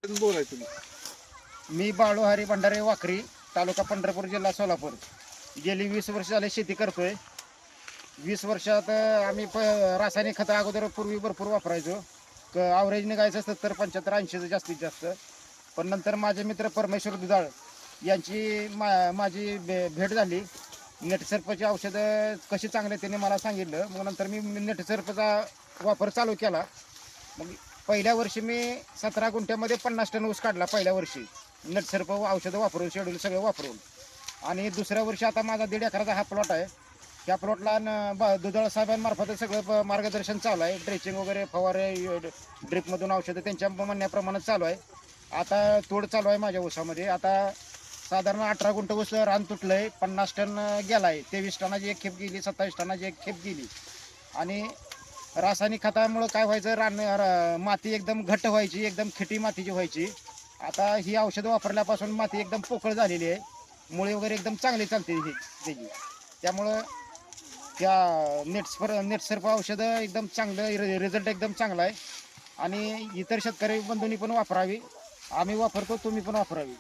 परिचयातून बोलायचं तुम्ही. मी बाळू हरी भंडारे वाखरी, तालुका पंढरपूर, जिल्हा सोलापूर. गेली 20 वर्ष झाले शेती करतोय. 20 वर्षात आम्ही रासायनिक खतं अगोदर पूर्वी भरपूर वापरायचो. ॲव्हरेज निघायचं 70-75-80 जास्तीत जास्त. पण नंतर माझे मित्र परमेश्वर दुधाळ यांची माझी भेट झाली. नेटसर्पची औषधं कशी चांगले त्यांनी मला सांगितलं. मग नंतर मी नेटसर्पचा वापर चालू केला. मग पहिल्या वर्षी मी 17 गुंठ्यामध्ये 50 टन ऊस काढला पहिल्या वर्षी, नेटसर्प औषधं वापरून, शेड्यूल सगळं वापरून. आणि दुसऱ्या वर्षी आता माझा 1.5 एकराचा हा प्लॉट आहे. त्या प्लॉटला दुधाळ साहेबांमार्फत सगळं मार्गदर्शन चालू आहे. ड्रेचिंग वगैरे, फवारे, ड्रिपमधून औषधं त्यांच्या म्हणण्याप्रमाणे चालू आहे. आता तोड चालू आहे माझ्या ऊसामध्ये. आता साधारण 18 गुंठ ऊस रान तुटलंय, 50 टन गेलाय, 23 टनाची एक खेप गेली, 27 टनाची एक खेप गेली. आणि रासायनिक खतामुळं काय व्हायचं, माती एकदम घट्ट व्हायची, एकदम खिटी मातीची व्हायची. आता ही औषधं वापरल्यापासून माती एकदम पोकळ झालेली आहे. मुळे वगैरे एकदम चांगली चालते ही त्याची. त्यामुळं त्या नेटसर्प औषधं एकदम चांगलं, रिझल्ट एकदम चांगला आहे. आणि इतर शेतकरी बंधूंनी पण वापरावी. आम्ही वापरतो, तुम्ही पण वापरावी.